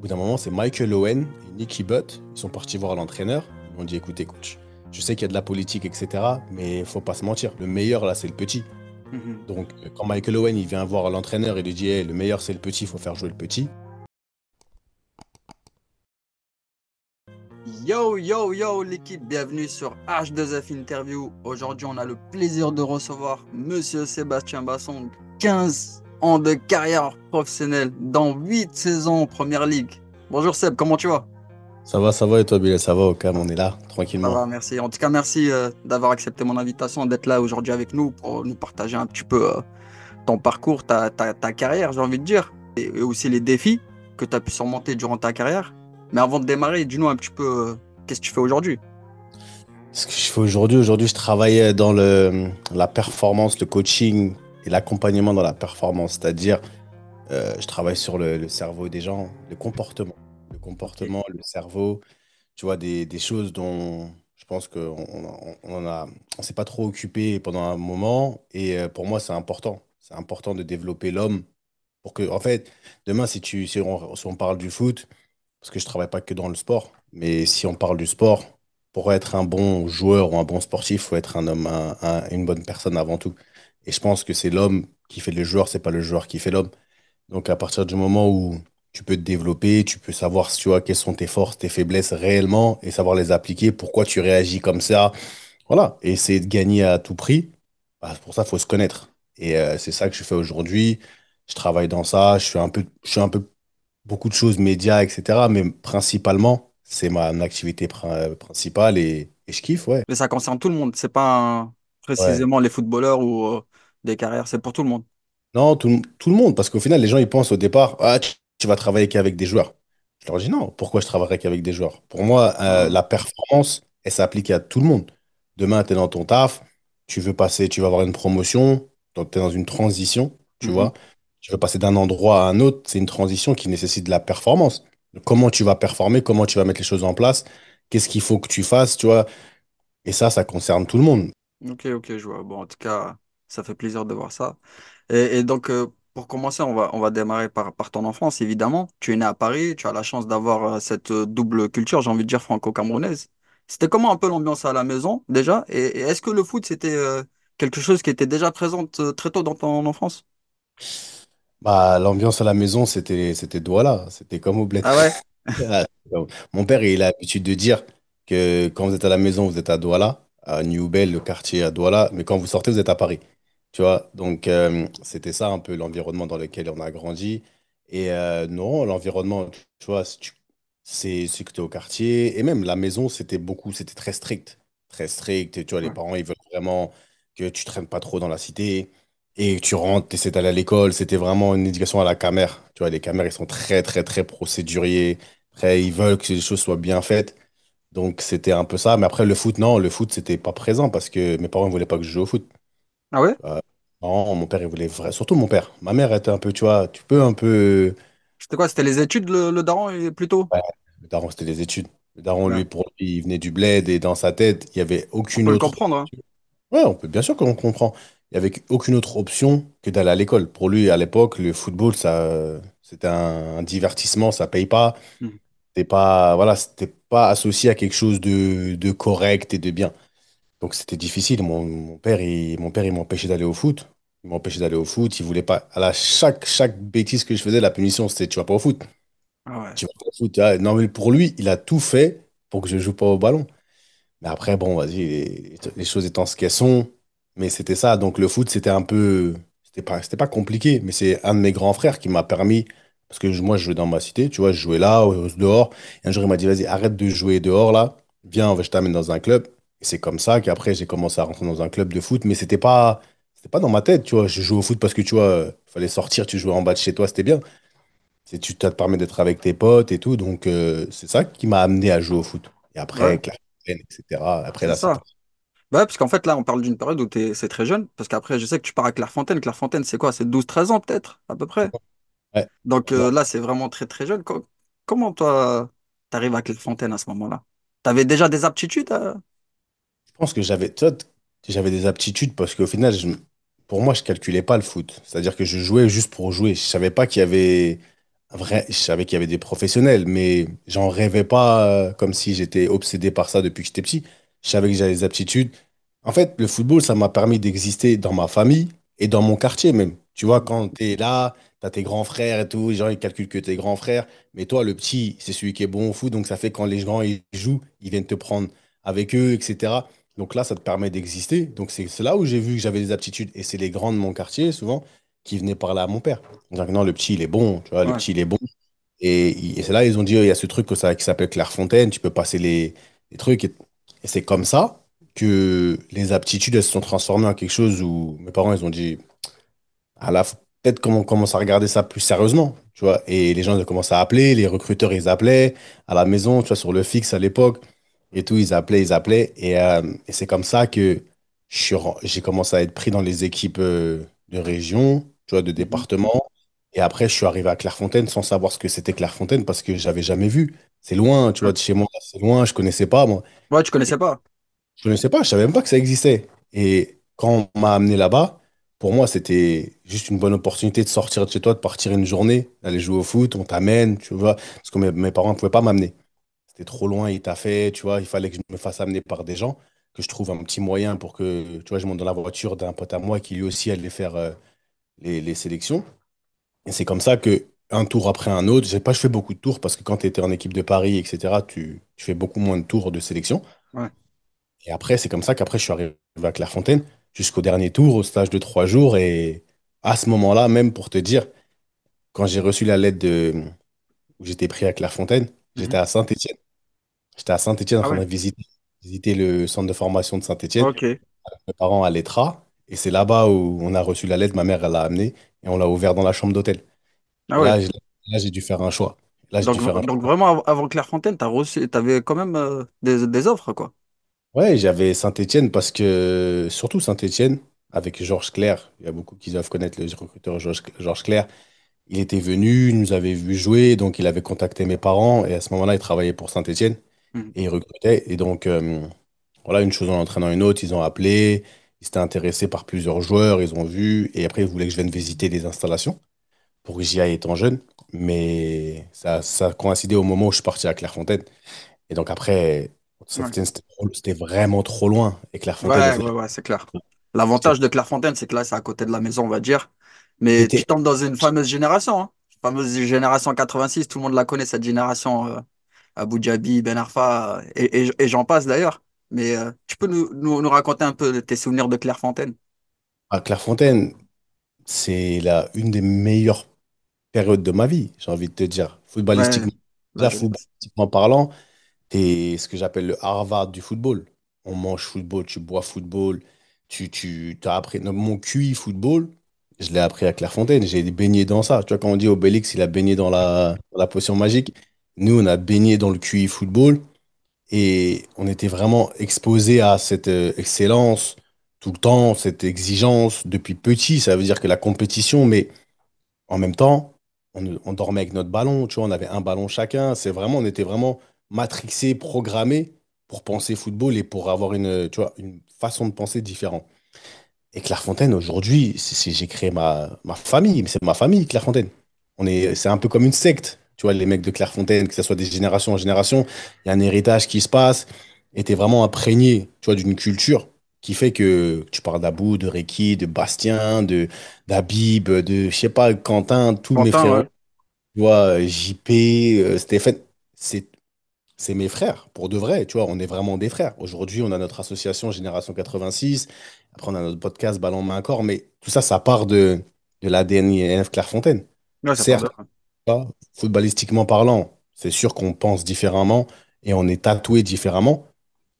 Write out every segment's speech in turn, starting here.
bout d'un moment, c'est Michael Owen et Nicky Butt. Ils sont partis voir l'entraîneur. Ils m'ont dit, écoutez, coach, je sais qu'il y a de la politique, etc. Mais faut pas se mentir. Le meilleur, là, c'est le petit. Mhm. Donc, quand Michael Owen, il vient voir l'entraîneur et lui dit, hey, le meilleur, c'est le petit, il faut faire jouer le petit. Yo, yo, yo, l'équipe, bienvenue sur H2F Interview. Aujourd'hui, on a le plaisir de recevoir Monsieur Sébastien Bassong, 15 ans de carrière professionnelle dans 8 saisons en Première Ligue. Bonjour Seb, comment tu vas? Ça va, et toi, Bilal, ça va, au calme, on est là, Ça tranquillement. va, merci. En tout cas, merci d'avoir accepté mon invitation, d'être là aujourd'hui avec nous pour nous partager un petit peu ton parcours, ta carrière, j'ai envie de dire, et aussi les défis que tu as pu surmonter durant ta carrière. Mais avant de démarrer, dis-nous un petit peu qu'est-ce que tu fais aujourd'hui? Ce que je fais aujourd'hui, je travaille dans la performance, le coaching et l'accompagnement dans la performance. C'est-à-dire, je travaille sur le cerveau des gens, le comportement. Le Ok. comportement, le cerveau. Tu vois, des choses dont je pense on s'est pas trop occupé pendant un moment. Et pour moi, c'est important. C'est important de développer l'homme pour que, en fait, demain, si on parle du foot, parce que je travaille pas que dans le sport, mais si on parle du sport, pour être un bon joueur ou un bon sportif, il faut être un homme, une bonne personne avant tout. Et je pense que c'est l'homme qui fait le joueur, c'est pas le joueur qui fait l'homme. Donc, à partir du moment où tu peux te développer, tu peux savoir, tu vois, quelles sont tes forces, tes faiblesses réellement et savoir les appliquer, pourquoi tu réagis comme ça. Voilà. Et essayer de gagner à tout prix, bah, pour ça, il faut se connaître. Et c'est ça que je fais aujourd'hui. Je travaille dans ça. Je suis un peu beaucoup de choses, médias, etc. Mais principalement, c'est mon activité principale et je kiffe, ouais. Mais ça concerne tout le monde. C'est pas Ouais. précisément les footballeurs ou des carrières, c'est pour tout le monde. Non, tout le monde, parce qu'au final, les gens, ils pensent au départ, ah, tu vas travailler qu'avec des joueurs. Je leur dis non, pourquoi je travaillerai qu'avec des joueurs? Pour moi, Ah. la performance, elle s'applique à tout le monde. Demain, tu es dans ton taf, tu vas avoir une promotion, donc tu es dans une transition, tu Mhm. vois. Tu veux passer d'un endroit à un autre, c'est une transition qui nécessite de la performance. Comment tu vas performer, comment tu vas mettre les choses en place, qu'est-ce qu'il faut que tu fasses, tu vois. Et ça concerne tout le monde. Ok, ok, je vois. Bon, en tout cas, ça fait plaisir de voir ça. Et donc, pour commencer, on va démarrer par ton enfance, évidemment. Tu es né à Paris, tu as la chance d'avoir cette double culture, j'ai envie de dire franco-camerounaise. C'était comment un peu l'ambiance à la maison, déjà? Et est-ce que le foot, c'était quelque chose qui était déjà présent très tôt dans ton enfance? Bah, l'ambiance à la maison, c'était Douala, c'était comme au bled. Ah ouais? Ah, mon père, il a l'habitude de dire que quand vous êtes à la maison, vous êtes à Douala, à Newbel, le quartier à Douala, mais quand vous sortez, vous êtes à Paris. Tu vois, donc c'était ça un peu l'environnement dans lequel on a grandi. Et non, l'environnement, tu vois, c'est que tu es au quartier. Et même la maison, c'était très strict. Très strict. Et tu vois, les Ouais. parents, ils veulent vraiment que tu traînes pas trop dans la cité. Et que tu rentres, tu essaies d'aller à l'école. C'était vraiment une éducation à la camère. Tu vois, les camères, ils sont très, très, très procéduriers. Après, ils veulent que les choses soient bien faites. Donc, c'était un peu ça. Mais après, le foot, non, le foot, c'était pas présent parce que mes parents ne voulaient pas que je joue au foot. Ah ouais? Euh, non, mon père, il voulait surtout mon père. Ma mère était un peu, tu vois, tu peux un peu. C'était quoi? C'était les études, le daron, plutôt? Ouais, le daron, c'était les études. Le daron, Ouais. lui, pour lui, il venait du bled et dans sa tête, il n'y avait On aucune peut le autre. comprendre, hein. Ouais, on peut bien sûr qu'on comprend. Il n'y avait aucune autre option que d'aller à l'école. Pour lui, à l'époque, le football, c'était un divertissement, ça paye pas. Mhm. C'était pas, voilà, c'était pas associé à quelque chose de correct et de bien. Donc c'était difficile. Mon père, il m'empêchait d'aller au foot. Il m'empêchait d'aller au foot. Il voulait pas. Chaque bêtise que je faisais, la punition, c'était tu vas pas au foot. Ah ouais. Tu vas pas au foot. Ah, non, mais pour lui, il a tout fait pour que je joue pas au ballon. Mais après, bon, vas-y, les choses étant ce qu'elles sont. Mais c'était ça. Donc le foot, c'était un peu. C'était pas compliqué. Mais c'est un de mes grands frères qui m'a permis. Parce que moi, je jouais dans ma cité. Tu vois, je jouais là, dehors. Et un jour, il m'a dit, vas-y, arrête de jouer dehors là. Viens, je t'amène dans un club. Et c'est comme ça qu'après, j'ai commencé à rentrer dans un club de foot. Mais c'était pas dans ma tête. Tu vois, je jouais au foot parce que, tu vois, fallait sortir. Tu jouais en bas de chez toi, c'était bien. Ça te permet d'être avec tes potes et tout. Donc, c'est ça qui m'a amené à jouer au foot. Et Ouais, après, Clairefontaine, etc. Après, c'est là, c'est ça. parti. Bah ouais, parce qu'en fait, là, on parle d'une période où c'est très jeune. Parce qu'après, je sais que tu pars à Clairefontaine. Clairefontaine, c'est quoi? C'est 12 13 ans, peut-être, à peu près. Ouais. Donc Non, là, c'est vraiment très, très jeune. Comment, toi, t'arrives à Clairefontaine à ce moment-là? T'avais déjà des aptitudes? je pense que tu vois, j'avais des aptitudes parce qu'au final, pour moi, je calculais pas le foot. C'est-à-dire que je jouais juste pour jouer. Je savais pas qu'il y avait Vrai, je savais qu'il y avait des professionnels, mais j'en rêvais pas comme si j'étais obsédé par ça depuis que j'étais petit. Je savais que j'avais des aptitudes. En fait, le football, ça m'a permis d'exister dans ma famille et dans mon quartier même. Tu vois, quand tu es là, tu as tes grands frères et tout, les gens ils calculent que tes grands frères, mais toi, le petit, c'est celui qui est bon au foot, donc ça fait quand les gens ils jouent, ils viennent te prendre avec eux, etc. Donc là, ça te permet d'exister. Donc c'est là où j'ai vu que j'avais des aptitudes. Et c'est les grands de mon quartier, souvent, qui venaient parler à mon père. Donc, non, le petit, il est bon, tu vois, le Ouais. petit, il est bon. Et c'est là, ils ont dit, il y a ce truc qui s'appelle Clairefontaine, tu peux passer les trucs. Et c'est comme ça que les aptitudes, elles se sont transformées en quelque chose où mes parents, ils ont dit, ah là, faut peut-être qu'on commence à regarder ça plus sérieusement, tu vois. Et les gens, ils ont commencé à appeler, les recruteurs, ils appelaient à la maison, tu vois, sur le fixe à l'époque, et tout, ils appelaient, ils appelaient. Et c'est comme ça que j'ai commencé à être pris dans les équipes de région, tu vois, de Mhm. département. Et après, je suis arrivé à Clairefontaine sans savoir ce que c'était Clairefontaine parce que j'avais jamais vu. C'est loin, tu vois, Ouais. de chez moi, c'est loin, je connaissais pas, moi. Ouais, tu connaissais pas? Je ne sais pas, je savais même pas que ça existait. Et quand on m'a amené là-bas, pour moi, c'était juste une bonne opportunité de sortir de chez toi, de partir une journée, d'aller jouer au foot, on t'amène, tu vois, parce que mes parents ne pouvaient pas m'amener. C'était trop loin, il t'a fait, tu vois, il fallait que je me fasse amener par des gens, que je trouve un petit moyen pour que, tu vois, je monte dans la voiture d'un pote à moi qui lui aussi allait faire les sélections. Et c'est comme ça que un tour après un autre, j'ai pas fait beaucoup de tours parce que quand tu étais en équipe de Paris, etc., tu fais beaucoup moins de tours de sélection. Ouais. Et après, c'est comme ça qu'après, je suis arrivé à Clairefontaine jusqu'au dernier tour, au stage de 3 jours. Et à ce moment-là, même pour te dire, quand j'ai reçu la lettre où j'étais pris à Clairefontaine, Mhm. j'étais à Saint-Étienne. J'étais à Saint-Étienne en Ah train ouais. de visiter le centre de formation de Saint-Étienne. Ok. Mes parents à l'ETRA. Et c'est là-bas où on a reçu la lettre. Ma mère, elle l'a amenée et on l'a ouvert dans la chambre d'hôtel. Ah Et ouais. là, j'ai dû faire un choix. Là, j'ai dû faire un Donc choix. vraiment, avant Clairefontaine, t'avais quand même des offres, quoi. Ouais, j'avais Saint-Étienne parce que, surtout Saint-Étienne, avec Georges Clair, il y a beaucoup qui doivent connaître le recruteur Georges Clair. Il était venu, il nous avait vu jouer, donc il avait contacté mes parents et à ce moment-là, il travaillait pour Saint-Étienne Mhm. et il recrutait. Et donc, voilà, une chose en entraînant une autre, ils ont appelé, ils s'étaient intéressés par plusieurs joueurs, ils ont vu et après, ils voulaient que je vienne visiter les installations pour que j'y aille étant jeune. Mais ça a coïncidé au moment où je suis parti à Clairefontaine. Et donc après, Ouais. Saint-Étienne, c'était vraiment trop loin. Et Clairefontaine, Ouais, ouais, ouais, c'est clair. j'étais L'avantage de Clairefontaine, c'est que là, c'est à côté de la maison, on va dire. Mais tu j'étais tombes dans une fameuse génération, hein. Fameuse génération 86, tout le monde la connaît, cette génération. Abu Dhabi, Ben Arfa, et j'en passe d'ailleurs. Mais tu peux nous raconter un peu de tes souvenirs de Clairefontaine? à Clairefontaine. C'est une des meilleures périodes de ma vie, j'ai envie de te dire. Ouais, Footballistiquement, la déjà jeunesse. footballistiquement parlant, t'es ce que j'appelle le Harvard du football. On mange football, tu bois football, tu as appris. Non, mon QI football, je l'ai appris à Clairefontaine, j'ai baigné dans ça. Tu vois, quand on dit Obélix, il a baigné dans la potion magique, nous, on a baigné dans le QI football et on était vraiment exposé à cette excellence tout le temps, cette exigence depuis petit. Ça veut dire que la compétition, mais en même temps, on dormait avec notre ballon, tu vois, on avait un ballon chacun. On était vraiment matrixé, programmé pour penser football et pour avoir tu vois, une façon de penser différente. Et Clairefontaine, aujourd'hui, j'ai créé ma famille, mais c'est ma famille, Clairefontaine. C'est un peu comme une secte, tu vois, les mecs de Clairefontaine, que ce soit des générations en génération, il y a un héritage qui se passe, et t'es vraiment imprégné, tu vois, d'une culture qui fait que tu parles d'Abou, de Reiki, de Bastien, d'Habib, je sais pas, Quentin, tous mes Quentin, frérots, ouais. tu vois, JP, Stéphane, c'est c'est mes frères, pour de vrai, tu vois, on est vraiment des frères. Aujourd'hui, on a notre association Génération 86, après on a notre podcast Ballon Main Corps, mais tout ça, ça part de l'ADN INF Clairefontaine. Ouais, ça part de Certes, là. pas footballistiquement parlant, c'est sûr qu'on pense différemment et on est tatoué différemment,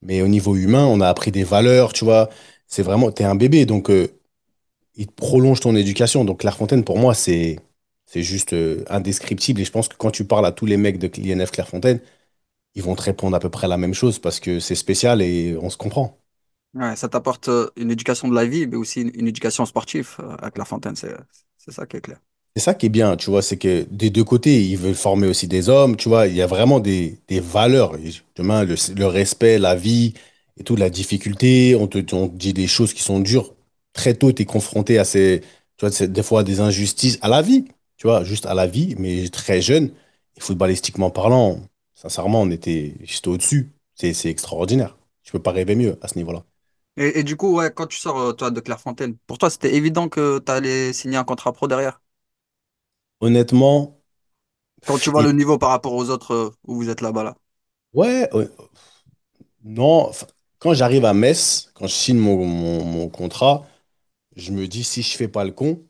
mais au niveau humain, on a appris des valeurs, tu vois, c'est vraiment, t'es un bébé, donc il te prolonge ton éducation. Donc Clairefontaine, pour moi, c'est juste indescriptible, et je pense que quand tu parles à tous les mecs de l'INF Clairefontaine, ils vont te répondre à peu près la même chose parce que c'est spécial et on se comprend. Ouais, ça t'apporte une éducation de la vie, mais aussi une éducation sportive à Clairefontaine, c'est ça qui est clair. C'est ça qui est bien, tu vois, c'est que des deux côtés, ils veulent former aussi des hommes, tu vois, il y a vraiment des valeurs. Et demain, le respect, la vie et tout, la difficulté, on te dit des choses qui sont dures. Très tôt, tu es confronté à des fois à des injustices, à la vie. tu vois, juste à la vie, mais très jeune, et footballistiquement parlant, sincèrement, j'étais au-dessus. C'est extraordinaire. Je peux pas rêver mieux à ce niveau-là. Et du coup, ouais, quand tu sors, toi, de Clairefontaine, pour toi, c'était évident que tu allais signer un contrat pro derrière? Honnêtement, Quand tu vois et le niveau par rapport aux autres où vous êtes là-bas, là. ouais, non, enfin, quand j'arrive à Metz, quand je signe mon contrat, je me dis si je fais pas le con,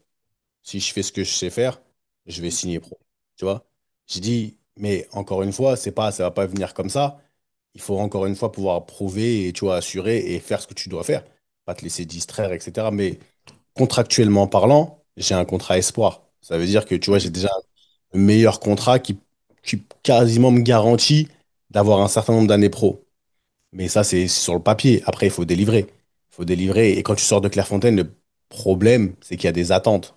si je fais ce que je sais faire, je vais signer pro. Tu vois? Je dis, mais encore une fois, ça va pas venir comme ça. Il faut encore une fois pouvoir prouver et tu vois, assurer et faire ce que tu dois faire. Pas te laisser distraire, etc. Mais contractuellement parlant, j'ai un contrat espoir. Ça veut dire que tu vois, j'ai Ok. déjà un meilleur contrat qui quasiment me garantit d'avoir un certain nombre d'années pro. Mais ça, c'est sur le papier. Après, il faut délivrer. Il faut délivrer. Et quand tu sors de Clairefontaine, le problème, c'est qu'il y a des attentes.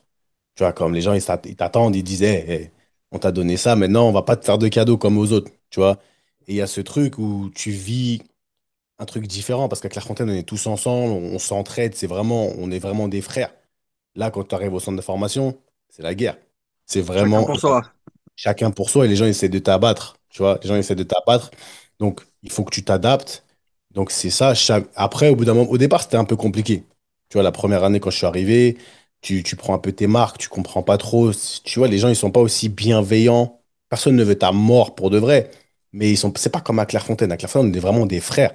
Tu vois, comme les gens, ils t'attendent, ils disent, on t'a donné ça, maintenant, on va pas te faire de cadeaux comme aux autres. Tu vois. Et il y a ce truc où tu vis un truc différent parce qu'à Clairefontaine, on est tous ensemble, on s'entraide, on est vraiment des frères. Là, quand tu arrives au centre de formation, c'est la guerre. C'est Chacun vraiment pour soi. chacun pour soi et les gens essaient de t'abattre. Tu vois, les gens essaient de t'abattre. Donc, il faut que tu t'adaptes. Donc, c'est ça. Après, au bout d'un moment, au départ, c'était un peu compliqué. Tu vois, la première année, quand je suis arrivé, tu prends un peu tes marques, tu comprends pas trop. Tu vois, les gens, ils sont pas aussi bienveillants. Personne ne veut ta mort pour de vrai. Mais c'est pas comme à Clairefontaine. À Clairefontaine, on est vraiment des frères.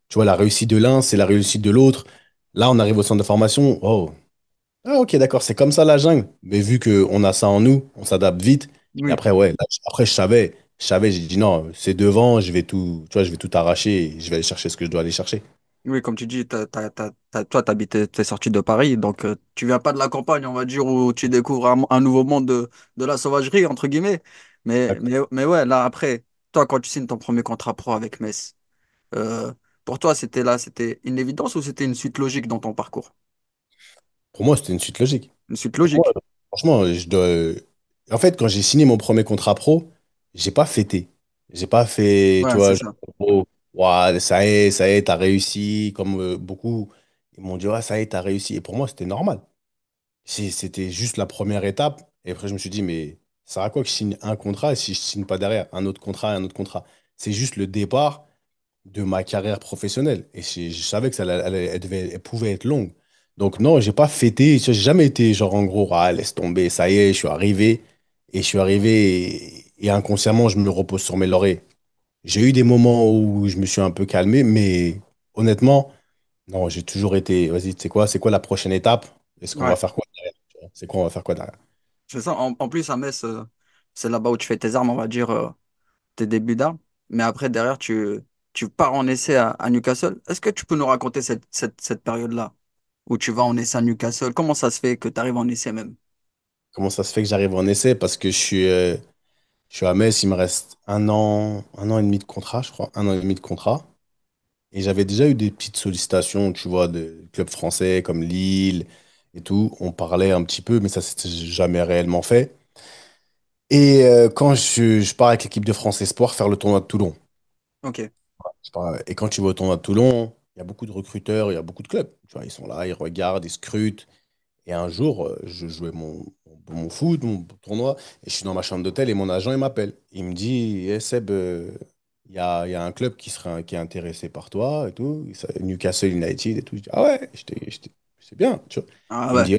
Tu vois, la réussite de l'un, c'est la réussite de l'autre. Là, on arrive au centre de formation. Oh, ah, ok, d'accord, c'est comme ça la jungle. Mais vu qu'on a ça en nous, on s'adapte vite. Et Oui. après, ouais, là, après, j'ai dit non, c'est devant, tu vois, je vais tout arracher et je vais aller chercher ce que je dois aller chercher. Oui, comme tu dis, toi, t'es sorti de Paris, donc tu viens pas de la campagne, on va dire, où tu découvres un nouveau monde de la sauvagerie, entre guillemets. Mais ouais, là, après, toi, quand tu signes ton premier contrat pro avec Metz, euh, pour toi, c'était une évidence ou c'était une suite logique dans ton parcours? Pour moi, c'était une suite logique. Une suite Pour moi, logique. franchement, En fait, quand j'ai signé mon premier contrat pro, j'ai pas fêté. J'ai pas fait, tu Ouais, c'est vois, genre, ça. oh, ouah, ça y est, t'as réussi. Comme beaucoup, ils m'ont dit, ouais, ça y est, t'as réussi. Et pour moi, c'était normal. C'était juste la première étape. Et après, je me suis dit, mais ça sert à quoi que je signe un contrat si je signe pas derrière un autre contrat et un autre contrat? C'est juste le départ de ma carrière professionnelle. Et je savais que elle pouvait être longue. Donc non, j'ai pas fêté. J'ai jamais été genre en gros, ah, laisse tomber, ça y est, je suis arrivé. Et je suis arrivé et inconsciemment, je me repose sur mes lauriers. J'ai eu des moments où je me suis un peu calmé, mais honnêtement, non, j'ai toujours été, vas-y, tu sais quoi, c'est quoi la prochaine étape? Est-ce qu'on va Ouais, faire quoi derrière? Tu vois, c'est quoi, on va faire quoi derrière? c'est ça. En plus, à Metz, c'est là-bas où tu fais tes armes, on va dire, tes débuts d'armes. Mais après, derrière, tu pars en essai à Newcastle. Est-ce que tu peux nous raconter cette période-là où tu vas en essai à Newcastle? Comment ça se fait que tu arrives en essai même? Comment ça se fait que j'arrive en essai? Parce que je suis à Metz, il me reste un an et demi de contrat, je crois, un an et demi de contrat. Et j'avais déjà eu des petites sollicitations, tu vois, de clubs français comme Lille et tout. On parlait un petit peu, mais ça s'était jamais réellement fait. Et quand je pars avec l'équipe de France Espoir faire le tournoi de Toulon. Ok. Et quand tu vas au tournoi de Toulon, il y a beaucoup de recruteurs, il y a beaucoup de clubs. Tu vois, ils sont là, ils regardent, ils scrutent. Et un jour, je jouais mon foot, mon tournoi, et je suis dans ma chambre d'hôtel et mon agent, il m'appelle. Il me dit, Eh, Seb, il y a un club qui est intéressé par toi et tout, Newcastle United et tout. Je dis, ah ouais, c'est bien, tu vois. Ah Il me ouais.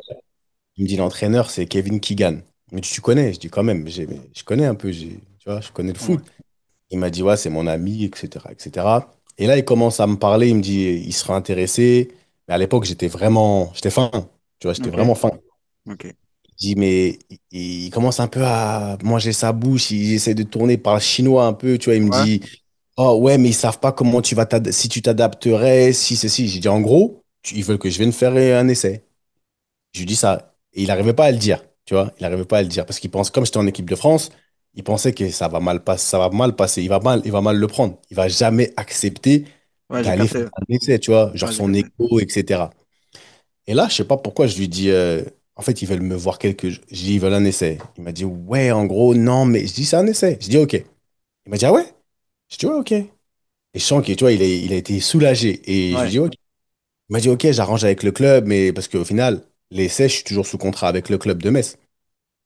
dit, l'entraîneur, c'est Kevin Keegan. Mais tu connais? Je dis, quand même, je connais un peu, tu vois, je connais le Ouais. foot. Il m'a dit, ouais, c'est mon ami, etc., etc. Et là, il commence à me parler, il me dit, il sera intéressé. Mais à l'époque, j'étais fin, tu vois, j'étais Ok. vraiment fin. Ok. Il dit, mais il commence un peu à manger sa bouche, il essaie de tourner par le chinois un peu, tu vois, il me Ouais. dit, oh ouais, mais ils savent pas comment si tu t'adapterais, si ceci. J'ai dit, en gros, ils veulent que je vienne faire un essai. Je lui dis ça. Et il n'arrivait pas à le dire, tu vois, il n'arrivait pas à le dire, parce qu'il pense, comme j'étais en équipe de France, il pensait que ça va mal passer, il va mal le prendre. Il va jamais accepter Ouais, j'ai d'aller faire capté. un essai, tu vois, genre Ouais, j'ai son capté. écho, etc. Et là, je sais pas pourquoi je lui dis, en fait, ils veulent me voir Je dis, ils veulent un essai. Il m'a dit, ouais, en gros, non, mais je dis, c'est un essai. Je dis, ok. Il m'a dit, ah ouais? Je dis, ouais, ok. Et je sens que, tu vois, il a été soulagé. Et je lui Ouais. dis, ok. Il m'a dit, ok, j'arrange avec le club, mais parce qu'au final, l'essai, je suis toujours sous contrat avec le club de Metz.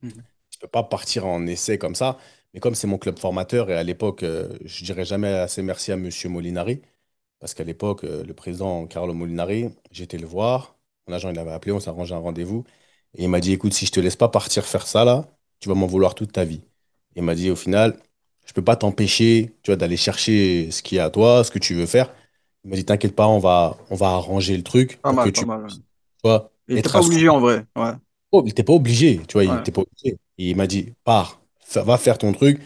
Mhm. peux pas partir en essai comme ça. Mais comme c'est mon club formateur, et à l'époque, je dirais jamais assez merci à Monsieur Molinari, parce qu'à l'époque, le président Carlo Molinari, j'étais le voir, mon agent il avait appelé, on s'est arrangé un rendez-vous, et il m'a dit, écoute, si je te laisse pas partir faire ça là, tu vas m'en vouloir toute ta vie. Il m'a dit, au final, je peux pas t'empêcher, tu vois, d'aller chercher ce qui est à toi, ce que tu veux faire. Il m'a dit, t'inquiète pas, on va arranger le truc Pas pour que mal, pas tu mal. puisses, tu vois, Il était être pas obligé assuré. en vrai. Ouais. Oh, il était pas obligé, tu vois, il Ouais. était pas obligé. Et il m'a dit, pars, va faire ton truc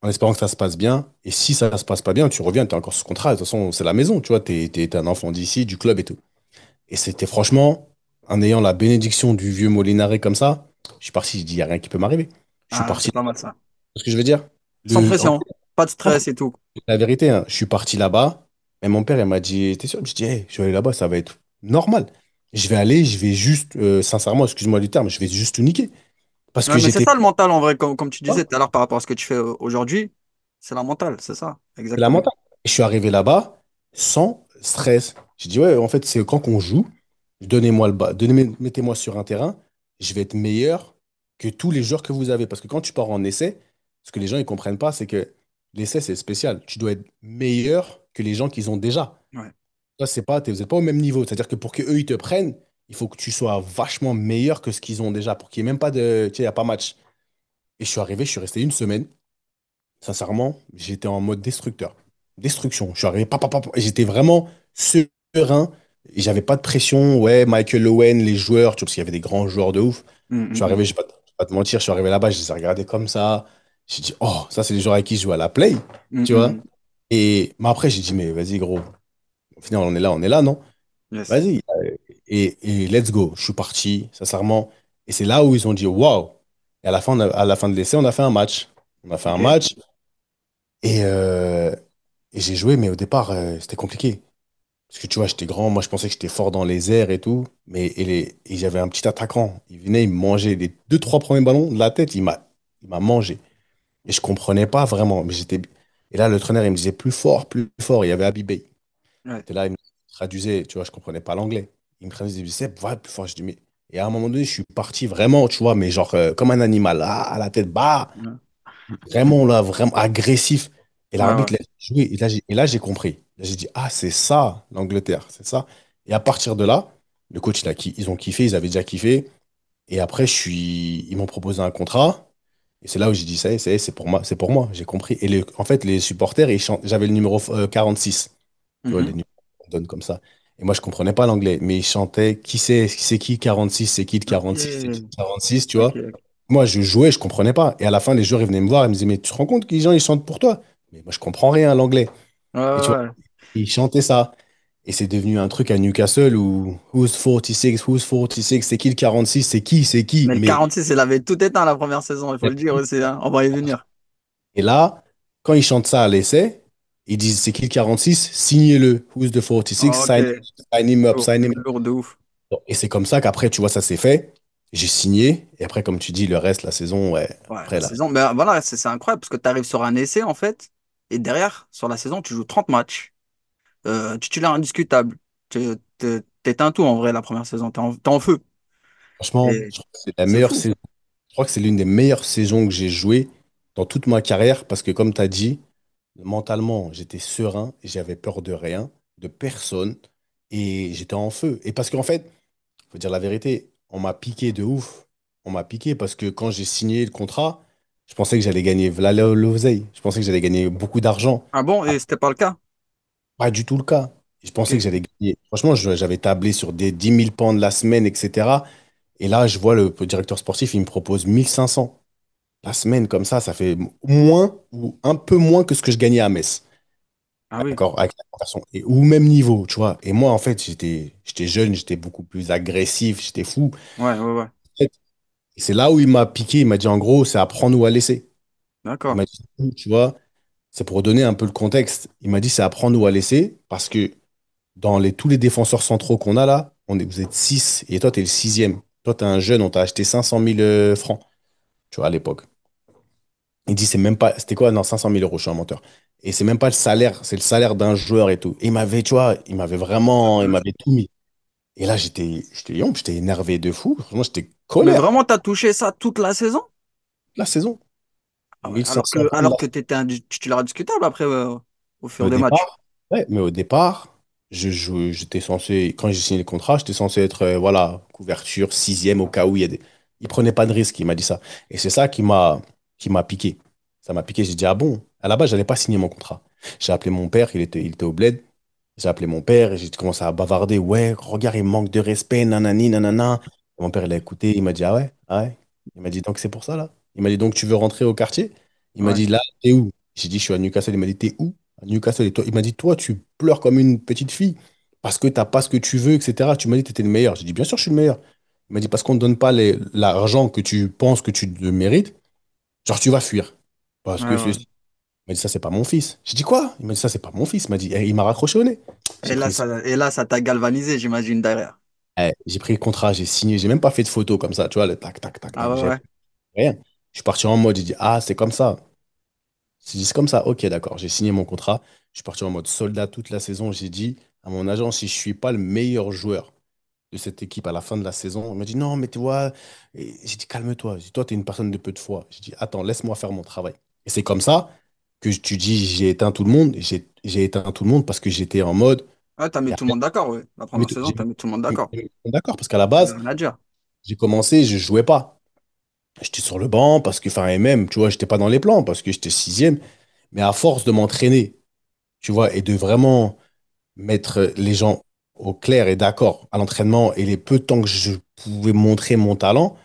en espérant que ça se passe bien. Et si ça se passe pas bien, tu reviens, tu es encore sous contrat. De toute façon, c'est la maison, tu vois, t'es un enfant d'ici, du club et tout. Et c'était franchement, en ayant la bénédiction du vieux Molinari comme ça, je suis parti, je dis, il n'y a rien qui peut m'arriver. Je suis Ah, parti. c'est pas mal ça. Ce que je veux dire, Sans en pression, pas de fait, stress et tout. la vérité, hein, je suis parti là-bas. Et mon père, il m'a dit, t'es sûr? Je dis, hey, je vais aller là-bas, ça va être normal. Je vais aller, je vais juste, sincèrement, excuse-moi du terme, je vais juste tout niquer. Parce Ouais, que mais c'est j'étais. ça le mental en vrai, comme tu disais tout à l'heure par rapport à ce que tu fais aujourd'hui. C'est la mentale, c'est ça, C'est la exactement. mentale. Et je suis arrivé là-bas sans stress. J'ai dit, ouais, en fait, c'est quand on joue, donnez-moi le bas, mettez-moi sur un terrain, je vais être meilleur que tous les joueurs que vous avez. Parce que quand tu pars en essai, ce que les gens ne comprennent pas, c'est que l'essai, c'est spécial. Tu dois être meilleur que les gens qu'ils ont déjà. Ouais. Toi, c'est pas, vous n'êtes pas au même niveau. C'est-à-dire que pour qu'eux, ils te prennent, il faut que tu sois vachement meilleur que ce qu'ils ont déjà. Pour qu'il n'y ait même pas de. Tu sais, il n'y a pas match. Et je suis arrivé, je suis resté une semaine. Sincèrement, j'étais en mode destructeur. Destruction. Je suis arrivé, et j'étais vraiment serein. Et j'avais pas de pression. Ouais, Michael Owen, les joueurs, tu vois, parce qu'il y avait des grands joueurs de ouf. Hum, Je suis hum, hum. arrivé, je vais pas te mentir, je suis arrivé là-bas, je les ai regardés comme ça. J'ai dit, oh, ça, c'est les joueurs avec qui je joue à la play, Hum, tu hum, vois. hum. Mais après, j'ai dit, mais vas-y, gros. Au final, on est là, non? Yes. Vas-y. Et let's go. Je suis parti, sincèrement. Et c'est là où ils ont dit, waouh. Et à la fin, à la fin de l'essai, on a fait un match. On a fait un Ok. match. Et, et j'ai joué, mais au départ, c'était compliqué. Parce que tu vois, j'étais grand, moi je pensais que j'étais fort dans les airs et tout. Et j'avais un petit attaquant. Il venait, il me mangeait les deux, trois premiers ballons de la tête, il m'a mangé. Et je comprenais pas vraiment. Et là, le traîneur, il me disait plus fort, plus fort. Il y avait Habibé. Il Ouais. était là, il me traduisait, tu vois, je comprenais pas l'anglais. Il me traduisait, il me disait, va plus fort. Je dis, mais. Et à un moment donné, je suis parti vraiment, tu vois, mais genre comme un animal, là, à la tête bas. Ouais, Vraiment, là, vraiment agressif. Et ouais. Ouais. l'arbitre laisse jouer. Et là, j'ai compris. Là, j'ai dit, ah, c'est ça, l'Angleterre, c'est ça. Et à partir de là, le coach, ils ont kiffé, ils avaient déjà kiffé. Et après, ils m'ont proposé un contrat. Et c'est là où j'ai dit, ça y est, c'est pour moi, c'est pour moi, j'ai compris. Et en fait, les supporters, ils chantent, j'avais le numéro 46. Tu vois, les Mhm. numéros qu'on donne comme ça. Et moi, je comprenais pas l'anglais, mais ils chantaient, c'est qui 46, c'est qui le Ok. 46, c'est qui le 46, tu Ok. vois. Moi, je jouais, je comprenais pas. Et à la fin, les joueurs, ils venaient me voir, ils me disaient, mais tu te rends compte que les gens, ils chantent pour toi? Mais moi, je comprends rien à l'anglais. Ouais, Et tu vois, ouais. ils chantaient ça. Et c'est devenu un truc à Newcastle où who's 46, c'est qui le 46, c'est qui? Mais le Mais 46, il avait tout éteint la première saison, il faut le dire aussi, hein. On va y venir. et là, quand ils chantent ça à l'essai, ils disent c'est qui le 46? Signez-le. Who's the 46? Ah, ok. Sign him up, Lourd, sign him up. lourd de ouf. Et c'est comme ça qu'après, tu vois, ça s'est fait. J'ai signé. Et après, comme tu dis, le reste, la saison, ouais. Ouais, la Après, là. saison, ben voilà, c'est incroyable parce que tu arrives sur un essai en fait, et derrière, sur la saison, tu joues 30 matchs, titulaire indiscutable. T'éteins tout en vrai la première saison, t'es en feu. Franchement, Et je crois que c'est la c'est meilleure fou. saison. Je crois que c'est l'une des meilleures saisons que j'ai jouées dans toute ma carrière. Parce que, comme tu as dit, mentalement, j'étais serein. Et j'avais peur de rien, de personne. Et j'étais en feu. Et parce qu'en fait, faut dire la vérité, on m'a piqué de ouf. On m'a piqué parce que quand j'ai signé le contrat, je pensais que j'allais gagner v'là l'oseille. Je pensais que j'allais gagner beaucoup d'argent. Ah bon, Ah, et c'était pas le cas? pas du tout le cas. Je Ok. pensais que j'allais gagner. Franchement, j'avais tablé sur des 10 000 pounds la semaine, etc. Et là, je vois le directeur sportif, il me propose 1 500 la semaine comme ça fait moins ou un peu moins que ce que je gagnais à Metz. Ah oui, D'accord? Avec la conversion. Et, ou même niveau, tu vois. Et moi, en fait, j'étais jeune, j'étais beaucoup plus agressif, j'étais fou. ouais, ouais, ouais. Et c'est là où il m'a piqué. Il m'a dit, en gros, c'est à prendre ou à laisser. Il D'accord. m'a dit, tu vois, c'est pour donner un peu le contexte. Il m'a dit, c'est à prendre ou à laisser parce que dans tous les défenseurs centraux qu'on a là, vous êtes 6 et toi, tu es le sixième. Toi, tu es un jeune, on t'a acheté 500 000 francs, tu vois, à l'époque. Il dit, c'est même pas, c'était quoi? Non, 500 000 euros, je suis un menteur. Et c'est même pas le salaire, c'est le salaire d'un joueur et tout. Et il m'avait, tu vois, il m'avait tout mis. Et là, j'étais énervé de fou. Franchement, j'étais Mais colère. vraiment, t'as touché ça toute la saison? la saison. Ah ouais, 1500 points de alors que tu étais un titulaire indiscutable après, au Mais fur au des matchs. départ, ouais, mais au départ, j'étais censé, quand j'ai signé le contrat, j'étais censé être, voilà, couverture, sixième au cas où il y a des. Il prenait pas de risque, il m'a dit ça. Et c'est ça qui m'a piqué. Ça m'a piqué, j'ai dit, ah bon, à la base, j'allais pas signer mon contrat. J'ai appelé mon père, il était au bled. J'ai appelé mon père et j'ai commencé à bavarder. Ouais, regarde, il manque de respect, nanani, nanana. Mon père, il a écouté, il m'a dit, ah ouais, ah ouais. Il m'a dit, donc c'est pour ça, là. Il m'a dit, donc tu veux rentrer au quartier? Il m'a Ouais, dit, là, t'es où? J'ai dit, je suis à Newcastle. Il m'a dit, t'es où? À Newcastle. Et toi, il m'a dit, toi, tu pleures comme une petite fille parce que t'as pas ce que tu veux, etc. Tu m'as dit que tu étais le meilleur. J'ai dit, bien sûr, je suis le meilleur. Il m'a dit, parce qu'on ne donne pas l'argent que tu penses que tu le mérites, genre, tu vas fuir. Parce ouais, que ouais. il m'a dit, ça, c'est pas mon fils. J'ai dit, quoi? Il m'a dit, ça, c'est pas mon fils. Il m'a dit, et il m'a raccroché au nez. J'ai pris, Et là, ça t'a galvanisé, j'imagine, derrière. j'ai pris le contrat, j'ai signé, j'ai même pas fait de photo comme ça, tu vois, le tac, tac, tac, Ah tac, ouais, j'ai ouais. rien. Je suis parti en mode, j'ai dit, ah, c'est comme ça. J'ai dit, c'est comme ça, ok, d'accord. J'ai signé mon contrat. Je suis parti en mode soldat toute la saison. J'ai dit à mon agent, si je suis pas le meilleur joueur de cette équipe à la fin de la saison, il m'a dit, non, mais tu vois, et j'ai dit, calme-toi. J'ai dit, toi, tu es une personne de peu de foi. J'ai dit, attends, laisse-moi faire mon travail. Et c'est comme ça que tu dis, j'ai éteint tout le monde. J'ai éteint tout le monde parce que j'étais en mode, Ouais, t'as il mis y a tout le monde d'accord, ouais. La mais première saison, t'as mis tout le monde d'accord. d'accord, parce qu'à la T'avais base, rien à dire. j'ai commencé, je jouais pas. J'étais sur le banc parce que, enfin, et même, tu vois, j'étais pas dans les plans parce que j'étais sixième. Mais à force de m'entraîner, tu vois, et de vraiment mettre les gens au clair et d'accord à l'entraînement et les peu de temps que je pouvais montrer mon talent,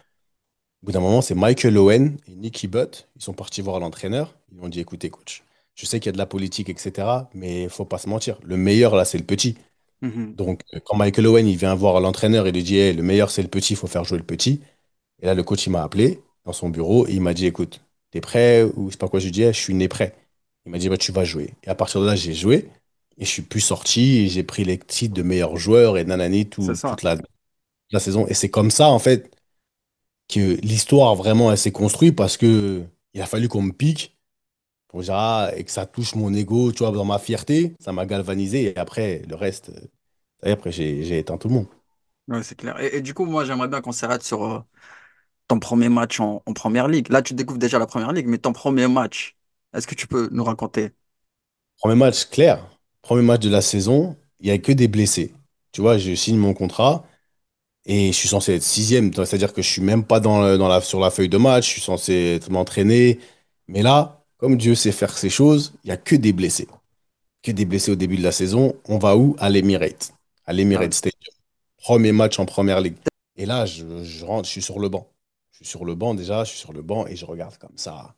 au bout d'un moment, c'est Michael Owen et Nicky Butt. Ils sont partis voir l'entraîneur. Ils lui ont dit, écoutez, coach, je sais qu'il y a de la politique, etc., mais il faut pas se mentir. Le meilleur, là, c'est le petit. Mhm. Donc, quand Michael Owen, il vient voir l'entraîneur et lui dit, hey, le meilleur, c'est le petit, il faut faire jouer le petit. Et là, le coach, il m'a appelé dans son bureau et il m'a dit, écoute, t'es prêt? Ou c'est pas quoi, je lui dis, eh, je suis né prêt. Il m'a dit, bah, tu vas jouer. Et à partir de là, j'ai joué et je suis plus sorti et j'ai pris les titres de meilleur joueur et nanani C'est ça. toute la saison. Et c'est comme ça, en fait, que l'histoire vraiment, elle s'est construite parce que il a fallu qu'on me pique pour dire, ah, et que ça touche mon ego, tu vois, dans ma fierté, ça m'a galvanisé. Et après, le reste, et après, j'ai éteint tout le monde. Ouais, c'est clair. Et du coup, moi, j'aimerais bien qu'on s'arrête sur ton premier match en première ligue. Là, tu découvres déjà la première ligue, mais ton premier match, est-ce que tu peux nous raconter? Premier match, clair. Premier match de la saison, il n'y a que des blessés. Tu vois, je signe mon contrat et je suis censé être sixième. C'est-à-dire que je suis même pas sur la feuille de match. Je suis censé m'entraîner. Mais là, comme Dieu sait faire ses choses, il n'y a que des blessés. Que des blessés au début de la saison. On va où? À l'Emirates. À Ah ouais. l'Emirates Stadium. Premier match en première ligue. Et là, je rentre, je suis sur le banc. Je suis sur le banc déjà, je suis sur le banc et je regarde comme ça.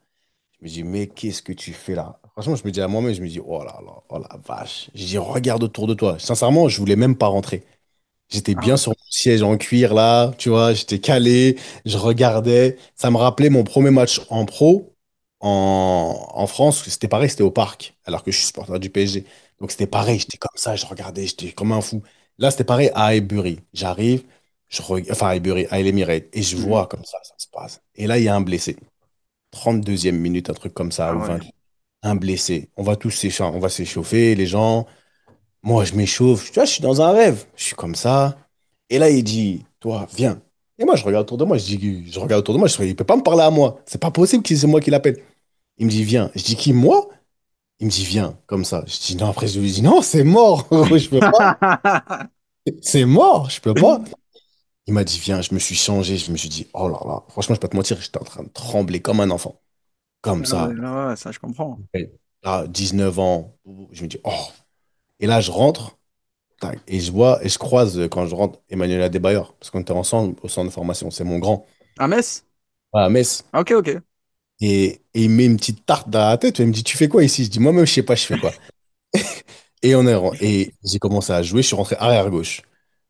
Je me dis, mais qu'est-ce que tu fais là? Franchement, je me dis à moi-même, je me dis, oh la vache. Je dis, regarde autour de toi. Sincèrement, je voulais même pas rentrer. J'étais Ah bien ouais. sur mon siège en cuir là, tu vois, j'étais calé, je regardais. Ça me rappelait mon premier match en pro en France. C'était pareil, c'était au parc, alors que je suis supporter du PSG. Donc c'était pareil, j'étais comme ça, je regardais, j'étais comme un fou. Là, c'était pareil à Highbury. J'arrive, enfin à Highbury, à El Emirate, et je Mhm. vois comme ça se passe. Et là, il y a un blessé. 32e minute, un truc comme ça, Ah ou ouais. 20. Un blessé. On va tous s'échauffer, on va s'échauffer, les gens. Moi, je m'échauffe. Tu vois, je suis dans un rêve. Je suis comme ça. Et là, il dit, toi, viens. Et moi, je regarde autour de moi. Je regarde autour de moi. Je dis, il peut pas me parler à moi. C'est pas possible que c'est moi qui l'appelle. Il me dit, viens. Je dis, qui, moi? Il me dit, viens, comme ça. Je dis, non, après, je lui dis, non, c'est mort. Je peux pas. C'est mort. Je peux pas. Il m'a dit, viens. Je me suis changé. Je me suis dit, oh là là. Franchement, je peux pas te mentir. J'étais en train de trembler comme un enfant. Comme Ah ouais, ça. ouais, ouais, ça, je comprends. Et là, 19 ans. Je me dis, oh. Et là, je rentre. Tac. Et je vois, et je croise quand je rentre Emmanuel Adebayor, parce qu'on était ensemble au centre de formation, c'est mon grand, À Metz? à Metz. Ah, ok, ok. Et il met une petite tarte dans la tête, il me dit, tu fais quoi ici? Je dis, moi-même, je sais pas, je fais quoi. Et j'ai commencé à jouer, je suis rentré arrière gauche.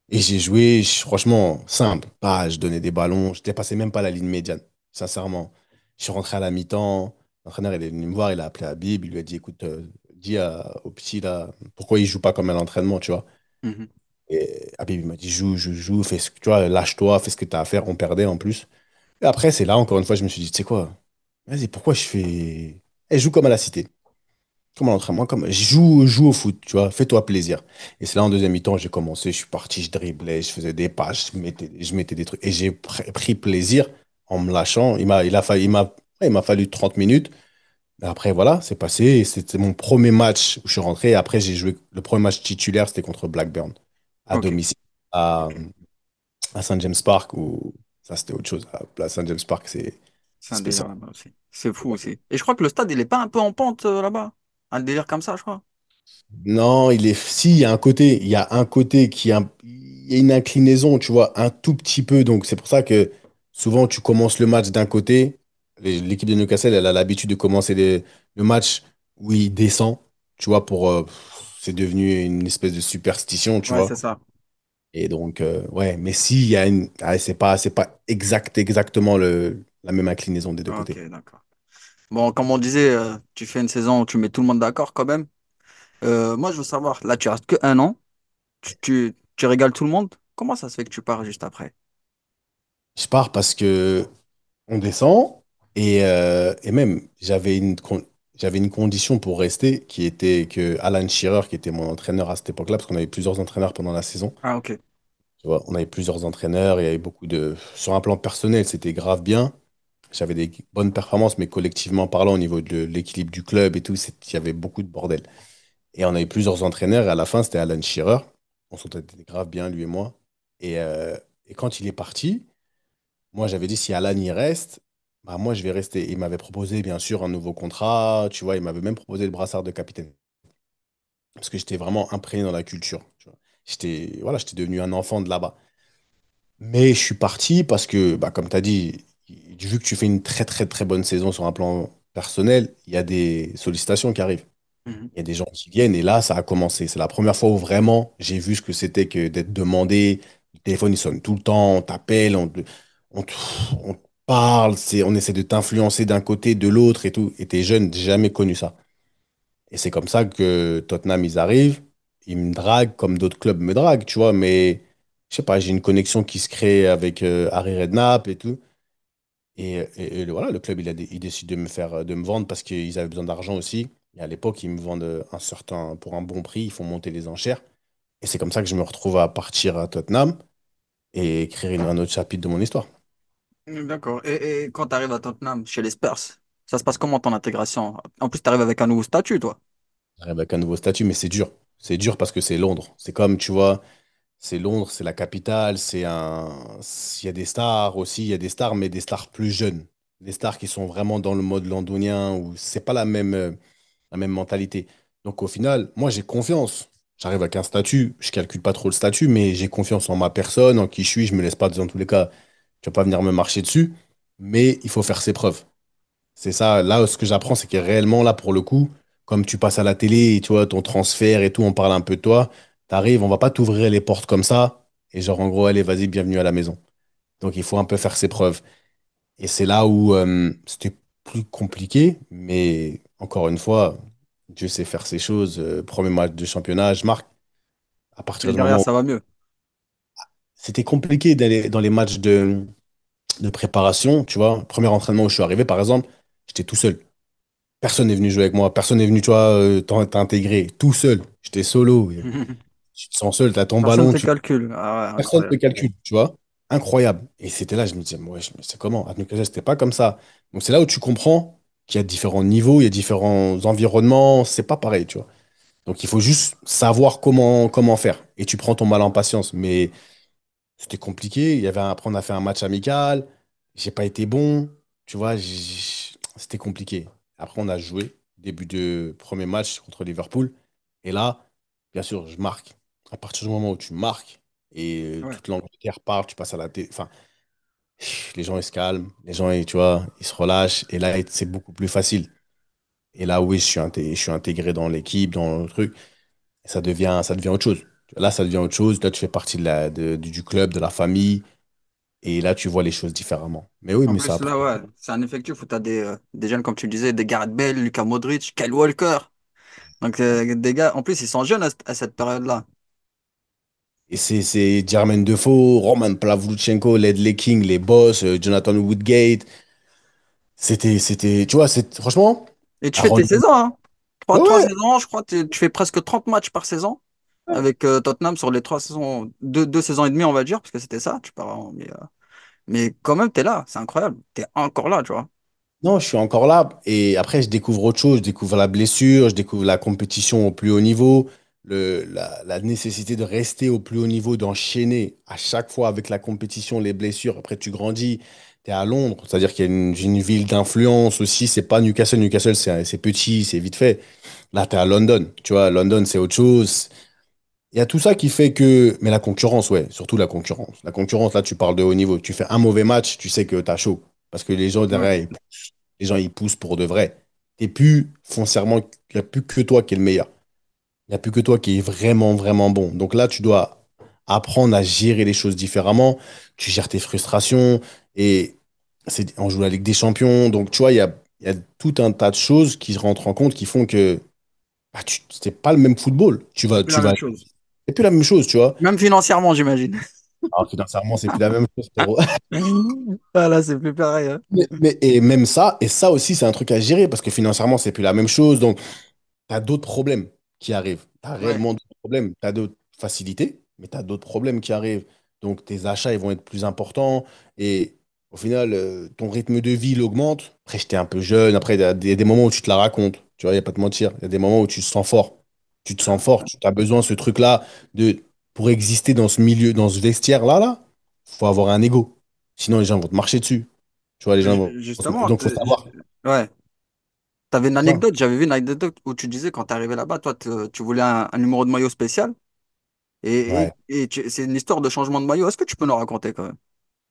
Et j'ai joué, franchement, simple. Pas, je donnais des ballons, je dépassais même pas la ligne médiane, sincèrement. Je suis rentré à la mi-temps, l'entraîneur il est venu me voir, il a appelé Habib, il lui a dit, écoute, dis au petit là, pourquoi il joue pas comme à l'entraînement, tu vois. Mhm. Et Habib, il m'a dit, joue, fais ce que tu vois, lâche-toi, fais ce que tu as à faire. On perdait en plus. Et après, c'est là, encore une fois, je me suis dit, tu sais quoi, vas-y, pourquoi je fais. Eh, joue comme à la cité, comme à l'entraînement, comme. Joue au foot, tu vois, fais-toi plaisir. Et c'est là, en deuxième mi-temps, j'ai commencé, je suis parti, je driblais, je faisais des passes, je mettais des trucs. Et j'ai pris plaisir en me lâchant. Il m'a Ouais, il m'a fallu 30 minutes. Mais après, voilà, c'est passé. Et c'était mon premier match où je suis rentré. Et après, j'ai joué le premier match titulaire, c'était contre Blackburn, à Ok, domicile, à Saint James Park, où ça, c'était autre chose. À Saint James Park, c'est c'est un délire spécial. là-bas aussi. C'est fou aussi. Et je crois que le stade, il est pas un peu en pente là-bas. Un délire comme ça, je crois. Non, si, il y a un côté il y a une inclinaison, tu vois, un tout petit peu. Donc, c'est pour ça que souvent, tu commences le match d'un côté. L'équipe de Newcastle, elle a l'habitude de commencer le match où il descend, tu vois, c'est devenu une espèce de superstition, tu Ouais, c'est vois. ça. Et donc, ouais, mais si, il y a c'est pas exactement la même inclinaison des deux Ok, côtés. d'accord. Bon, comme on disait, tu fais une saison où tu mets tout le monde d'accord quand même. Moi, je veux savoir, là, tu restes que un an. Tu régales tout le monde. Comment ça se fait que tu pars juste après? Je pars parce que on descend et même j'avais une condition pour rester qui était que Alan Shearer, qui était mon entraîneur à cette époque-là, parce qu'on avait plusieurs entraîneurs pendant la saison, Ah, ok. tu vois, on avait plusieurs entraîneurs, il y avait sur un plan personnel, c'était grave bien. J'avais des bonnes performances, mais collectivement parlant, au niveau de l'équilibre du club et tout, il y avait beaucoup de bordel. Et on avait plusieurs entraîneurs, et à la fin, c'était Alan Shearer. On s'entendait grave bien, lui et moi. Et quand il est parti, moi, j'avais dit, si Alan y reste, bah, moi, je vais rester. Il m'avait proposé, bien sûr, un nouveau contrat. Tu vois, il m'avait même proposé le brassard de capitaine. Parce que j'étais vraiment imprégné dans la culture. Tu vois. J'étais devenu un enfant de là-bas. Mais je suis parti parce que, bah, comme tu as dit, vu que tu fais une très, très, très bonne saison sur un plan personnel, il y a des sollicitations qui arrivent. Mhm. Il y a des gens qui viennent et là, ça a commencé. C'est la première fois où vraiment j'ai vu ce que c'était que d'être demandé. Le téléphone, il sonne tout le temps, on t'appelle, on, te on te parle, on essaie de t'influencer d'un côté, de l'autre et tout. Et t'es jeune, j'ai jamais connu ça. Et c'est comme ça que Tottenham, ils arrivent, ils me draguent comme d'autres clubs me draguent, tu vois. Mais je sais pas, j'ai une connexion qui se crée avec Harry Redknapp et tout. Voilà, le club, il décide de me vendre parce qu'ils avaient besoin d'argent aussi. Et à l'époque, ils me vendent pour un bon prix, ils font monter les enchères. Et c'est comme ça que je me retrouve à partir à Tottenham et écrire un autre chapitre de mon histoire. D'accord. Et quand tu arrives à Tottenham, chez les Spurs, ça se passe comment ton intégration? En plus, tu arrives avec un nouveau statut, toi. J'arrive avec un nouveau statut, mais c'est dur. C'est dur parce que c'est Londres. C'est comme, tu vois, c'est Londres, c'est la capitale, il y a des stars aussi, il y a des stars, mais des stars plus jeunes. Des stars qui sont vraiment dans le mode londonien, où c'est pas la même mentalité. Donc au final, moi j'ai confiance. J'arrive avec un statut, je calcule pas trop le statut, mais j'ai confiance en ma personne, en qui je suis. Je me laisse pas, dans tous les cas, tu vas pas venir me marcher dessus. Mais il faut faire ses preuves. C'est ça, là, ce que j'apprends, c'est que réellement, là, pour le coup, comme tu passes à la télé, et tu vois, ton transfert et tout, on parle un peu de toi, t'arrives, on va pas t'ouvrir les portes comme ça, et genre, en gros, allez, vas-y, bienvenue à la maison. Donc, il faut un peu faire ses preuves. Et c'est là où c'était plus compliqué, mais encore une fois, Dieu sait faire ses choses. Premier match de championnat, je marque. À partir Et du derrière, moment où ça va mieux. c'était compliqué d'aller dans les matchs de préparation, tu vois, premier entraînement où je suis arrivé, par exemple, j'étais tout seul. Personne n'est venu jouer avec moi, personne n'est venu, tu vois, t'intégrer, tout seul. J'étais solo. Tu te sens seul, t'as ton Personne ne ballon, te calcule. Ah ouais, personne ne te incroyable. calcule, tu vois. Incroyable. Et c'était là, je me disais, ouais, mais c'est comment? À Newcastle, c'était pas comme ça. Donc c'est là où tu comprends qu'il y a différents niveaux, il y a différents environnements, c'est pas pareil, tu vois. Donc il faut juste savoir comment faire. Et tu prends ton mal en patience. Mais c'était compliqué. Après, on a fait un match amical. J'ai pas été bon. Tu vois, c'était compliqué. Après, on a joué. Début de premier match contre Liverpool. Et là, bien sûr, je marque. À partir du moment où tu marques et Ouais. toute l'Angleterre parle, tu passes à la télé. Enfin, les gens, ils se calment. Les gens, tu vois, ils se relâchent. Et là, c'est beaucoup plus facile. Et là, oui, je suis intégré dans l'équipe, dans le truc. Et ça devient autre chose. Là, ça devient autre chose. Là, tu fais partie du club, de la famille. Et là, tu vois les choses différemment. Mais oui, En mais ça plus, après. là, ouais, c'est un effectif où tu as des jeunes, comme tu le disais, des Gareth Bale, Luka Modric, Kyle Walker. Donc, des gars, en plus, ils sont jeunes à cette période-là. Et c'est Jermaine Defoe, Roman Pavlyuchenko, Ledley King, les boss, Jonathan Woodgate. Tu vois, franchement, Et tu fais Aaron. tes saisons, hein. Ouais, Trois ouais. saisons, je crois, tu fais presque 30 matchs par saison avec Tottenham sur les 3 saisons, deux saisons et demie, on va dire, parce que c'était ça, tu pars mais quand même, tu es là, c'est incroyable. Tu es encore là, tu vois. Non, je suis encore là. Et après, je découvre autre chose. Je découvre la blessure, je découvre la compétition au plus haut niveau, la nécessité de rester au plus haut niveau, d'enchaîner à chaque fois avec la compétition, les blessures. Après, tu grandis, tu es à Londres, c'est-à-dire qu'il y a une ville d'influence aussi. C'est pas Newcastle. Newcastle, c'est petit, c'est vite fait. Là, tu es à London. Tu vois, London, c'est autre chose. Il y a tout ça qui fait que. Mais la concurrence, ouais, surtout la concurrence. La concurrence, là, tu parles de haut niveau. Tu fais un mauvais match, tu sais que tu as chaud. Parce que les gens Ouais. derrière, les gens, ils poussent pour de vrai. T'es plus foncièrement, il n'y a plus que toi qui est le meilleur. Il n'y a plus que toi qui est vraiment, vraiment bon. Donc là, tu dois apprendre à gérer les choses différemment. Tu gères tes frustrations et on joue la Ligue des Champions. Donc, tu vois, il y a tout un tas de choses qui rentrent en compte qui font que bah, c'est pas le même football. C'est plus la Tu même vas, chose. c'est plus la même chose, tu vois. Même financièrement, j'imagine. Alors, financièrement, c'est plus la même chose, frérot. Voilà, c'est plus pareil, hein. Et même ça, et ça aussi, c'est un truc à gérer parce que financièrement, c'est plus la même chose. Donc, tu as d'autres problèmes qui arrivent. Tu as Ouais. réellement d'autres problèmes. Tu as d'autres facilités, mais tu as d'autres problèmes qui arrivent. Donc, tes achats, ils vont être plus importants. Et au final, ton rythme de vie, il augmente. Après, j'étais un peu jeune. Après, il y a des moments où tu te la racontes. Tu vois, il n'y a pas de mentir. Il y a des moments où tu te sens fort. Tu te sens fort. Tu as besoin de ce truc-là pour exister dans ce milieu, dans ce vestiaire-là, là, faut avoir un ego. Sinon, les gens vont te marcher dessus. Tu vois, les gens vont. Justement, Donc, il faut savoir. ouais. T'avais une Voilà. anecdote, j'avais vu une anecdote où tu disais quand t'es arrivé là-bas, toi, tu voulais un numéro de maillot spécial Ouais. c'est une histoire de changement de maillot. Est-ce que tu peux nous raconter quand même?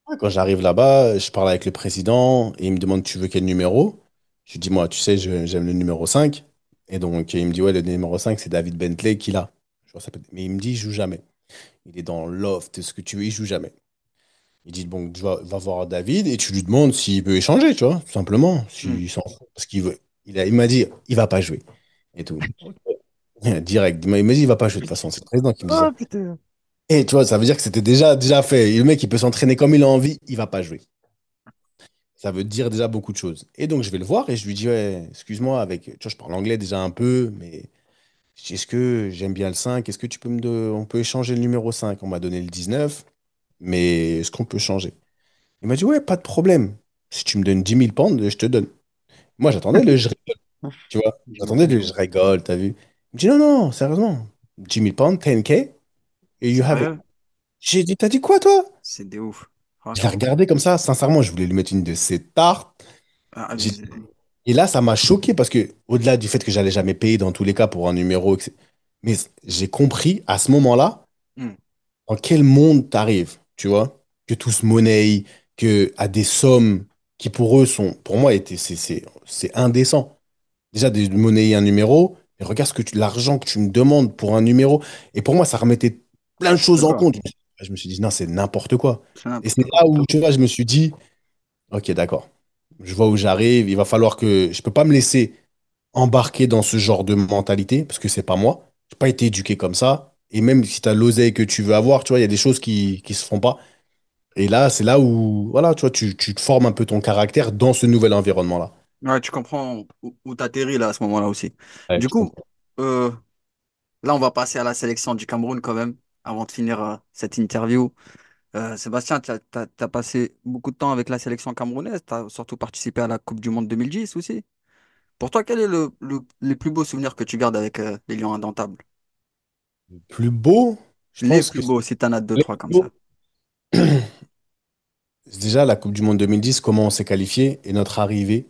Ouais, quand j'arrive là-bas, je parle avec le président et il me demande tu veux quel numéro? Je lui dis moi, tu sais, j'aime le numéro 5. Et donc il me dit ouais, le numéro 5 c'est David Bentley qui l'a. Je vois, mais il me dit il joue jamais. Il est dans loft, ce que tu veux, il joue jamais. Il dit bon, va voir David et tu lui demandes s'il peut échanger, tu vois, tout simplement. Hmm. S'il s'en fout. Parce qu'il veut. Il m'a dit il va pas jouer. Et tout. Ok. Direct. Il m'a dit il va pas jouer de toute façon. C'est le président qui me dit ça. Ah, putain. Et tu vois, ça veut dire que c'était déjà fait. Et le mec, il peut s'entraîner comme il a envie, il va pas jouer. Ça veut dire déjà beaucoup de choses. Et donc, je vais le voir et je lui dis, ouais, excuse-moi, avec, tu vois, je parle anglais déjà un peu, mais est-ce que j'aime bien le 5? Est-ce que on peut échanger le numéro 5? On m'a donné le 19, mais est-ce qu'on peut changer? Il m'a dit, ouais, pas de problème. Si tu me donnes 10 000 pounds, je te donne. Moi, j'attendais le je rigole, tu vois. 10 000 J'attendais le euros. je rigole, t'as vu? Il me dit, non, non, sérieusement. 10 000 pounds, 10K, et you have it. Sérieux? J'ai dit, t'as dit quoi, toi? C'est des ouf, Je l'ai franchement. regardé comme ça, sincèrement, je voulais lui mettre une de ses tartes. Ah, J'ai- abusé. Et là, ça m'a choqué parce que, au-delà du fait que j'allais jamais payer dans tous les cas pour un numéro, mais j'ai compris à ce moment-là Hmm. dans quel monde t'arrives, tu vois, que tout se monnaie, que à des sommes qui pour eux sont, pour moi, c'est indécent. Déjà, de monnayer un numéro, et regarde l'argent que tu me demandes pour un numéro. Et pour moi, ça remettait plein de choses en D'accord. compte. Je me suis dit, non, c'est n'importe quoi. C'est Et c'est n'importe quoi. là où, tu vois, je me suis dit, ok, d'accord. Je vois où j'arrive. Il va falloir que je peux pas me laisser embarquer dans ce genre de mentalité parce que c'est pas moi. J'ai pas été éduqué comme ça. Et même si tu as l'oseille que tu veux avoir, tu vois, il y a des choses qui se font pas. Et là, c'est là où, voilà, tu vois, tu te formes un peu ton caractère dans ce nouvel environnement-là. Ouais, tu comprends où t'atterris là à ce moment-là aussi. Ouais, Du tu coup, comprends. euh, là, on va passer à la sélection du Cameroun quand même, avant de finir cette interview. Sébastien, t'as passé beaucoup de temps avec la sélection camerounaise, tu as surtout participé à la Coupe du Monde 2010 aussi. Pour toi, quel est les plus beaux souvenirs que tu gardes avec les Lions indomptables? Plus beau, je Les pense plus que beaux, si t'en as deux, le trois plus comme ça. beau, c'est déjà la Coupe du Monde 2010, comment on s'est qualifié et notre arrivée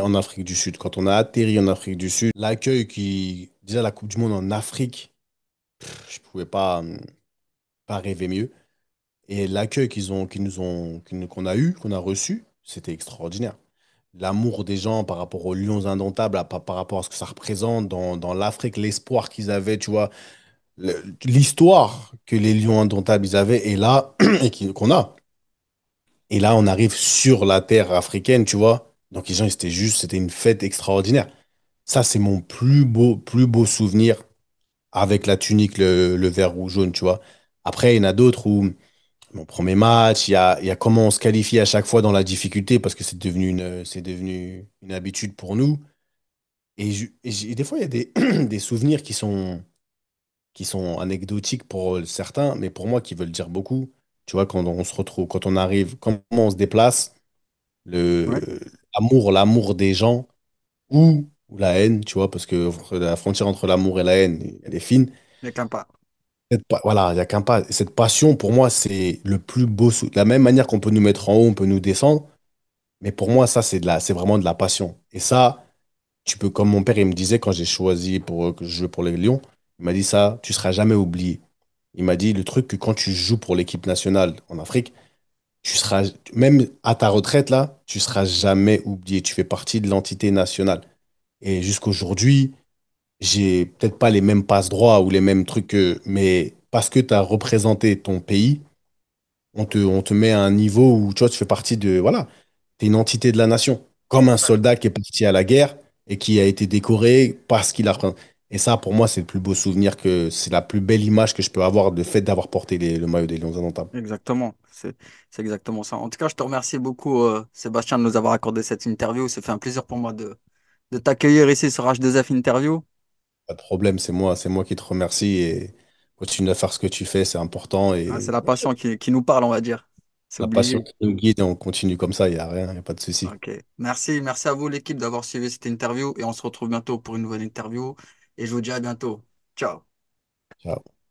en Afrique du Sud. Quand on a atterri en Afrique du Sud, déjà la Coupe du Monde en Afrique, je pouvais pas rêver mieux. Et l'accueil qu'on a eu, qu'on a reçu, c'était extraordinaire. L'amour des gens par rapport aux Lions indomptables, par rapport à ce que ça représente dans l'Afrique, l'espoir qu'ils avaient, tu vois, l'histoire que les Lions indomptables ils avaient, et là, qu'on a. Et là, on arrive sur la terre africaine, tu vois. Donc les gens, c'était une fête extraordinaire. Ça, c'est mon plus beau souvenir avec la tunique, le vert, rouge, jaune, tu vois. Après, il y en a d'autres où mon premier match, il y a comment on se qualifie à chaque fois dans la difficulté parce que c'est devenu une habitude pour nous. Et des fois, il y a des souvenirs qui sont anecdotiques pour certains, mais pour moi, qui veulent dire beaucoup. Tu vois, quand on se retrouve, quand on arrive, comment on se déplace, le, Ouais. l'amour des gens ou la haine, tu vois, parce que la frontière entre l'amour et la haine, elle est fine. Les Campas. Voilà, il n'y a qu'un pas. Cette passion, pour moi, c'est le plus beau. De la même manière qu'on peut nous mettre en haut, on peut nous descendre. Mais pour moi, ça, c'est vraiment de la passion. Et ça, tu peux, comme mon père, il me disait quand j'ai choisi pour que je joue pour les Lions, il m'a dit ça, tu seras jamais oublié. Il m'a dit le truc que quand tu joues pour l'équipe nationale en Afrique, tu seras, même à ta retraite là, tu seras jamais oublié. Tu fais partie de l'entité nationale. Et jusqu'aujourd'hui, j'ai peut-être pas les mêmes passe-droits ou les mêmes trucs mais parce que tu as représenté ton pays, on te met à un niveau où tu vois, tu fais partie de, voilà, tu es une entité de la nation. Comme un soldat qui est parti à la guerre et qui a été décoré parce qu'il a. Et ça, pour moi, c'est le plus beau souvenir c'est la plus belle image que je peux avoir de fait d'avoir porté le maillot des Lions indomptables. Exactement, c'est exactement ça. En tout cas, je te remercie beaucoup, Sébastien, de nous avoir accordé cette interview. C'est fait un plaisir pour moi de t'accueillir ici sur H2F Interview. Pas de problème, c'est moi qui te remercie et continue à faire ce que tu fais, c'est important Ah, c'est et la passion qui nous parle, on va dire. C'est la passion obligé. qui nous guide et on continue comme ça, il n'y a rien, il n'y a pas de souci. Ok. Merci à vous, l'équipe, d'avoir suivi cette interview et on se retrouve bientôt pour une nouvelle interview. Et je vous dis à bientôt. Ciao. Ciao.